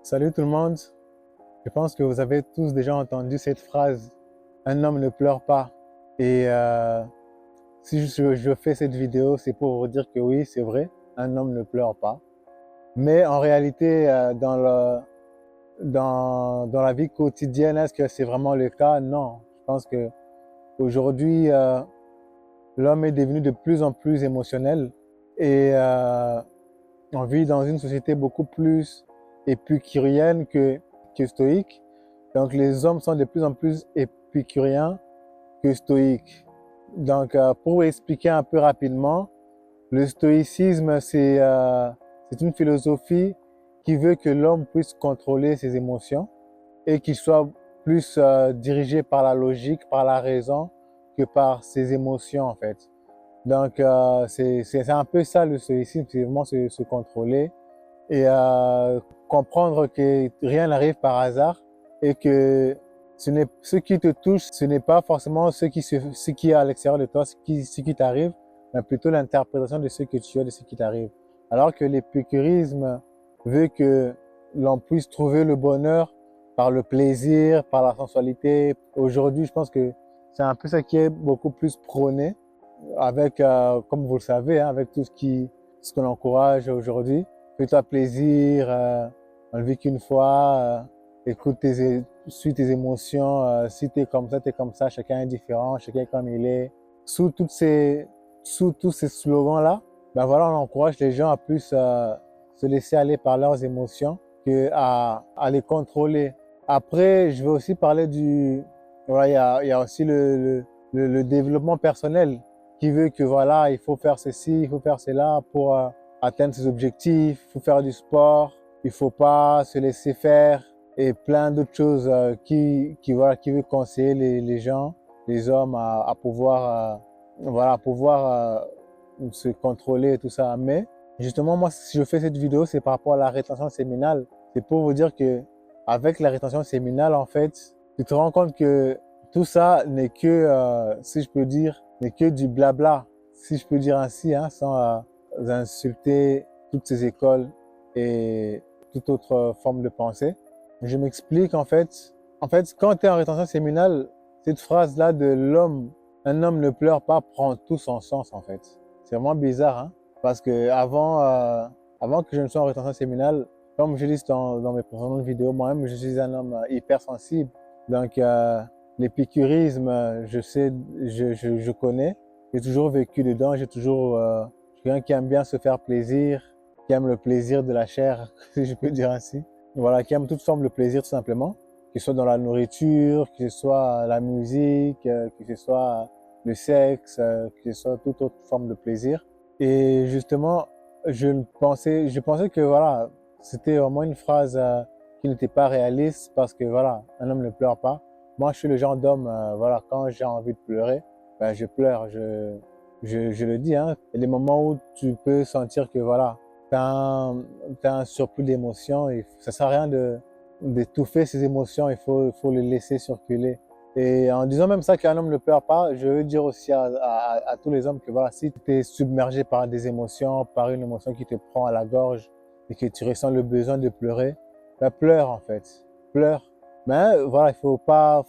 Salut tout le monde. Je pense que vous avez tous déjà entendu cette phrase, un homme ne pleure pas. Et si je fais cette vidéo, c'est pour vous dire que oui, c'est vrai, un homme ne pleure pas. Mais en réalité, dans la vie quotidienne, est-ce que c'est vraiment le cas? Non. Je pense que aujourd'hui, l'homme est devenu de plus en plus émotionnel et on vit dans une société beaucoup plus épicurienne que stoïque. Donc les hommes sont de plus en plus épicuriens que stoïques. Donc pour vous expliquer un peu rapidement, le stoïcisme c'est une philosophie qui veut que l'homme puisse contrôler ses émotions et qu'il soit plus dirigé par la logique, par la raison que par ses émotions en fait. Donc c'est un peu ça le stoïcisme, c'est vraiment se contrôler et comprendre que rien n'arrive par hasard et que ce qui te touche, ce n'est pas forcément ce qui est à l'extérieur de toi, ce qui t'arrive, mais plutôt l'interprétation de ce que tu as, de ce qui t'arrive. Alors que l'épicurisme veut que l'on puisse trouver le bonheur par le plaisir, par la sensualité. Aujourd'hui, je pense que c'est un peu ça qui est beaucoup plus prôné avec, comme vous le savez, hein, avec ce qu'on encourage aujourd'hui. Fais-toi plaisir, on ne vit qu'une fois, suis tes émotions, si tu es comme ça, tu es comme ça, chacun est différent, chacun est comme il est. Sous, toutes ces, sous tous ces slogans-là, ben voilà, on encourage les gens à plus se laisser aller par leurs émotions à les contrôler. Après, je vais aussi parler voilà, il y a aussi le développement personnel qui veut que voilà, il faut faire ceci, il faut faire cela pour atteindre ses objectifs, il faut faire du sport, il faut pas se laisser faire et plein d'autres choses voilà, qui veut conseiller les gens, les hommes à pouvoir, voilà, à pouvoir se contrôler et tout ça. Mais justement, moi, si je fais cette vidéo, c'est par rapport à la rétention séminale. C'est pour vous dire que avec la rétention séminale, en fait, tu te rends compte que tout ça n'est que, si je peux dire, n'est que du blabla, si je peux dire ainsi, hein, sans insulter toutes ces écoles et toute autre forme de pensée. Je m'explique en fait, quand tu es en rétention séminale, cette phrase-là de l'homme, un homme ne pleure pas, prend tout son sens en fait. C'est vraiment bizarre, hein, parce que avant que je ne sois en rétention séminale, comme je dis dans mes précédentes vidéos, moi-même, je suis un homme hypersensible. Donc, l'épicurisme, je sais, je connais. J'ai toujours vécu dedans. Je suis quelqu'un qui aime bien se faire plaisir, qui aime le plaisir de la chair, si je peux dire ainsi. Voilà, qui aime toute forme de plaisir tout simplement, que ce soit dans la nourriture, que ce soit la musique, que ce soit le sexe, que ce soit toute autre forme de plaisir. Et justement, je pensais que voilà, c'était vraiment une phrase qui n'était pas réaliste parce que voilà, un homme ne pleure pas. Moi, je suis le genre d'homme, voilà, quand j'ai envie de pleurer, ben, je pleure. Je le dis, hein. Il y a des moments où tu peux sentir que voilà, t'as un surplus d'émotions et ça sert à rien d'étouffer ces émotions. Il faut les laisser circuler. Et en disant même ça qu'un homme ne pleure pas, je veux dire aussi à tous les hommes que voilà, si tu es submergé par des émotions, par une émotion qui te prend à la gorge et que tu ressens le besoin de pleurer, ben pleure en fait. Pleure. Mais voilà, faut pas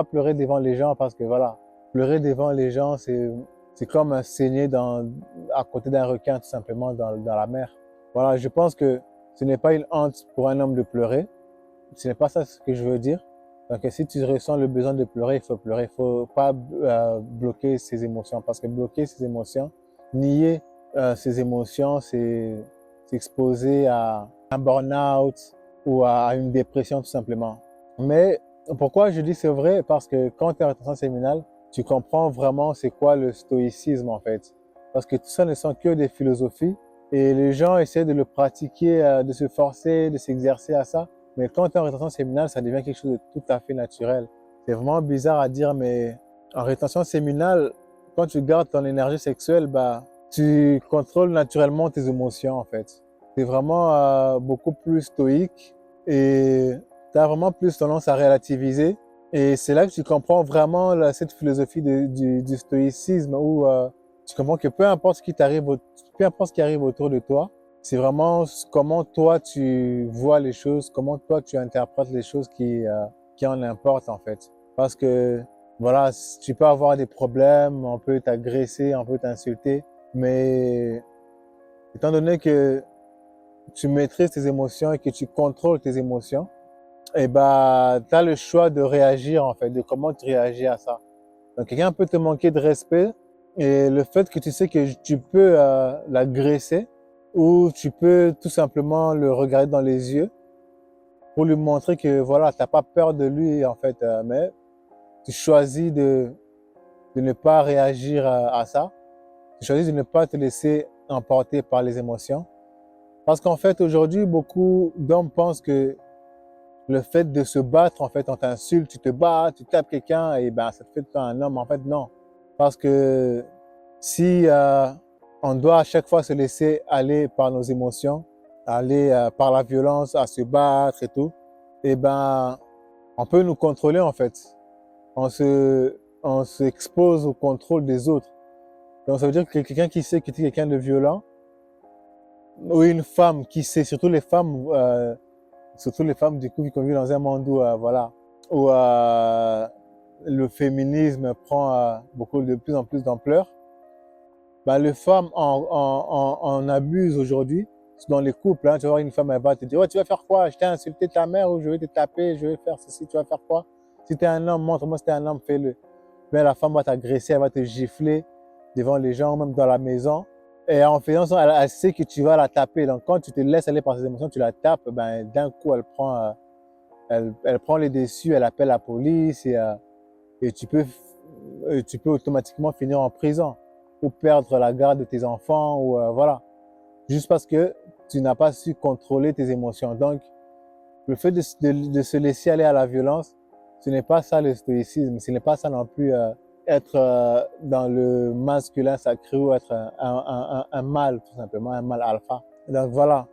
pleurer devant les gens parce que voilà, pleurer devant les gens, c'est comme saigner à côté d'un requin tout simplement dans la mer. Voilà, je pense que ce n'est pas une honte pour un homme de pleurer. Ce n'est pas ça ce que je veux dire. Donc, si tu ressens le besoin de pleurer, il faut pleurer. Il ne faut pas bloquer ses émotions. Parce que bloquer ses émotions, nier ses émotions, c'est s'exposer à un burn-out ou à une dépression tout simplement. Mais pourquoi je dis c'est vrai? Parce que quand tu es en rétention séminale, tu comprends vraiment c'est quoi le stoïcisme en fait. Parce que tout ça ne sont que des philosophies et les gens essaient de le pratiquer, de se forcer, de s'exercer à ça. Mais quand tu es en rétention séminale, ça devient quelque chose de tout à fait naturel. C'est vraiment bizarre à dire, mais en rétention séminale, quand tu gardes ton énergie sexuelle, bah, tu contrôles naturellement tes émotions en fait. C'est vraiment beaucoup plus stoïque et tu as vraiment plus tendance à relativiser. Et c'est là que tu comprends vraiment cette philosophie du stoïcisme où tu comprends que peu importe ce qui arrive autour de toi, c'est vraiment comment toi tu vois les choses, comment toi tu interprètes les choses qui en importent en fait. Parce que voilà, tu peux avoir des problèmes, on peut t'agresser, on peut t'insulter, mais étant donné que tu maîtrises tes émotions et que tu contrôles tes émotions, et bah, tu as le choix de réagir en fait, de comment tu réagis à ça. Donc quelqu'un peut te manquer de respect et le fait que tu sais que tu peux l'agresser ou tu peux tout simplement le regarder dans les yeux pour lui montrer que voilà, tu n'as pas peur de lui en fait, mais tu choisis de ne pas réagir à ça. Tu choisis de ne pas te laisser emporter par les émotions. Parce qu'en fait, aujourd'hui, beaucoup d'hommes pensent que le fait de se battre, en fait, on t'insulte, tu te bats, tu tapes quelqu'un, et ben, ça te fait de toi un homme. En fait, non. Parce que si on doit à chaque fois se laisser aller par nos émotions, aller par la violence, à se battre et tout, et ben, on peut nous contrôler, en fait. On s'expose au contrôle des autres. Donc, ça veut dire que quelqu'un qui sait que tu es quelqu'un de violent, ou une femme qui sait, surtout les femmes, du coup, qui vivent dans un monde où, voilà, où le féminisme prend de plus en plus d'ampleur, bah, les femmes en abusent aujourd'hui. Dans les couples, hein, tu vas voir une femme, elle va te dire, ouais, tu vas faire quoi? Je t'ai insulté ta mère ou je vais te taper, je vais faire ceci, tu vas faire quoi? Si tu es un homme, montre-moi si tu es un homme, fais-le. Mais la femme va t'agresser, elle va te gifler devant les gens, même dans la maison. Et en faisant ça, elle sait que tu vas la taper. Donc, quand tu te laisses aller par ses émotions, tu la tapes, ben, d'un coup, elle prend les déçus, elle appelle la police et tu peux automatiquement finir en prison ou perdre la garde de tes enfants ou voilà. Juste parce que tu n'as pas su contrôler tes émotions. Donc, le fait de se laisser aller à la violence, ce n'est pas ça le stoïcisme, ce n'est pas ça non plus être dans le masculin sacré ou être un mâle, tout simplement, un mâle alpha. Donc voilà,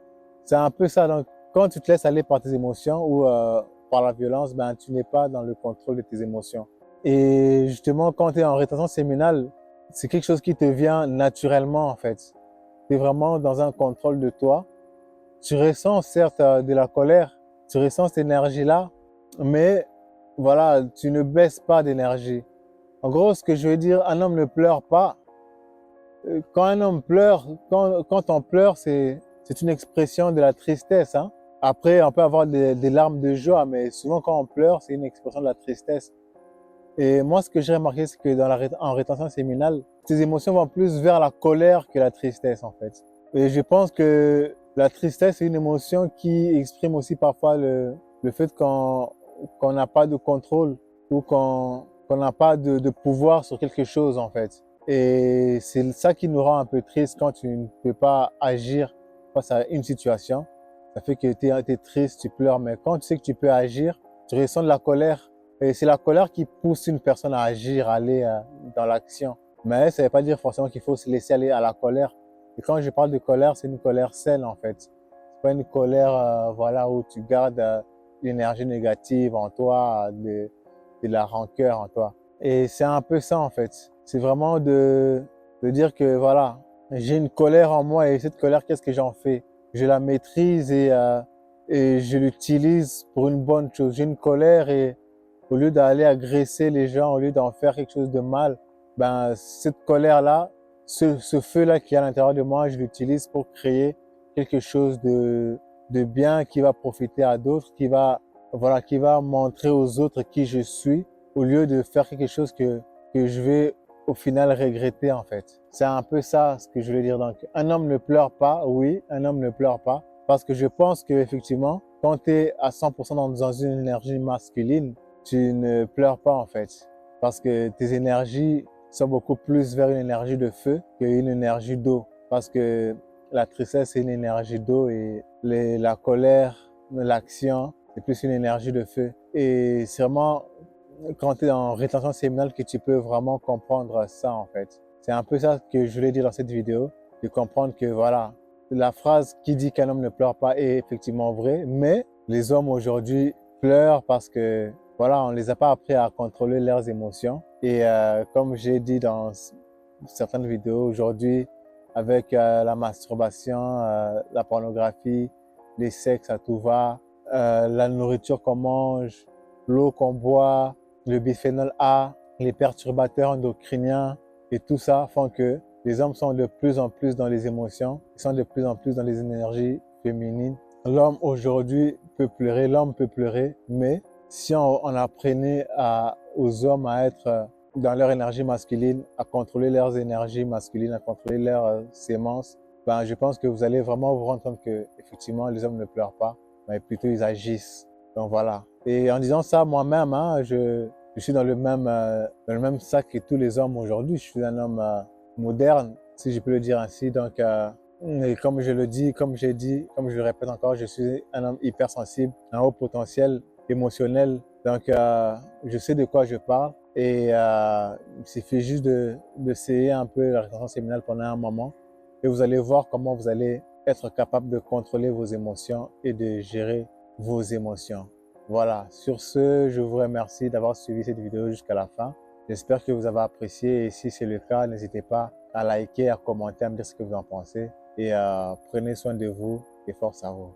c'est un peu ça. Donc quand tu te laisses aller par tes émotions ou par la violence, ben, tu n'es pas dans le contrôle de tes émotions. Et justement, quand tu es en rétention séminale, c'est quelque chose qui te vient naturellement en fait. Tu es vraiment dans un contrôle de toi. Tu ressens certes de la colère, tu ressens cette énergie-là, mais voilà, tu ne baisses pas d'énergie. En gros, ce que je veux dire, un homme ne pleure pas. Quand un homme pleure, quand on pleure, c'est une expression de la tristesse. Hein. Après, on peut avoir des larmes de joie, mais souvent quand on pleure, c'est une expression de la tristesse. Et moi, ce que j'ai remarqué, c'est que en rétention séminale, tes émotions vont plus vers la colère que la tristesse, en fait. Et je pense que la tristesse, c'est une émotion qui exprime aussi parfois le fait qu'on n'a pas de contrôle ou qu'on n'a pas de pouvoir sur quelque chose, en fait. Et c'est ça qui nous rend un peu triste quand tu ne peux pas agir face à une situation. Ça fait que tu es triste, tu pleures, mais quand tu sais que tu peux agir, tu ressens de la colère. Et c'est la colère qui pousse une personne à agir, à aller dans l'action. Mais ça ne veut pas dire forcément qu'il faut se laisser aller à la colère. Et quand je parle de colère, c'est une colère saine en fait. C'est pas une colère voilà, où tu gardes l'énergie négative en toi, de la rancœur en toi. Et c'est un peu ça en fait. C'est vraiment de dire que voilà, j'ai une colère en moi et cette colère, qu'est-ce que j'en fais? Je la maîtrise et je l'utilise pour une bonne chose. J'ai une colère et au lieu d'aller agresser les gens, au lieu d'en faire quelque chose de mal, ben, cette colère-là, ce feu-là qui est à l'intérieur de moi, je l'utilise pour créer quelque chose de bien qui va profiter à d'autres, voilà, qui va montrer aux autres qui je suis, au lieu de faire quelque chose que je vais au final regretter en fait. C'est un peu ça ce que je veux dire. Donc, un homme ne pleure pas, oui, un homme ne pleure pas, parce que je pense qu'effectivement, quand tu es à 100% dans une énergie masculine, tu ne pleures pas en fait. Parce que tes énergies sont beaucoup plus vers une énergie de feu qu'une énergie d'eau. Parce que la tristesse, c'est une énergie d'eau et la colère, l'action, c'est plus une énergie de feu. Et c'est vraiment quand tu es en rétention séminale que tu peux vraiment comprendre ça en fait. C'est un peu ça que je voulais dire dans cette vidéo, de comprendre que voilà, la phrase qui dit qu'un homme ne pleure pas est effectivement vraie, mais les hommes aujourd'hui pleurent parce que voilà, on les a pas appris à contrôler leurs émotions. Et comme j'ai dit dans certaines vidéos aujourd'hui, avec la masturbation, la pornographie, les sexes à tout va, la nourriture qu'on mange, l'eau qu'on boit, le bisphénol A, les perturbateurs endocriniens et tout ça font que les hommes sont de plus en plus dans les émotions, ils sont de plus en plus dans les énergies féminines. L'homme aujourd'hui peut pleurer, l'homme peut pleurer, mais si on apprenait aux hommes à être dans leur énergie masculine, à contrôler leurs énergies masculines, à contrôler leurs sémences, ben, je pense que vous allez vraiment vous rendre compte que effectivement les hommes ne pleurent pas, mais plutôt ils agissent. Donc voilà. Et en disant ça, moi-même, hein, je suis dans le même sac que tous les hommes aujourd'hui. Je suis un homme moderne, si je peux le dire ainsi. Donc, et comme je le dis, comme j'ai dit, comme je le répète encore, je suis un homme hypersensible, un haut potentiel émotionnel. Donc, je sais de quoi je parle. Et il suffit juste d'essayer un peu la rétention séminale pendant un moment. Et vous allez voir comment vous allez être capable de contrôler vos émotions et de gérer vos émotions. Voilà, sur ce, je vous remercie d'avoir suivi cette vidéo jusqu'à la fin. J'espère que vous avez apprécié et si c'est le cas, n'hésitez pas à liker, à commenter, à me dire ce que vous en pensez et prenez soin de vous et force à vous.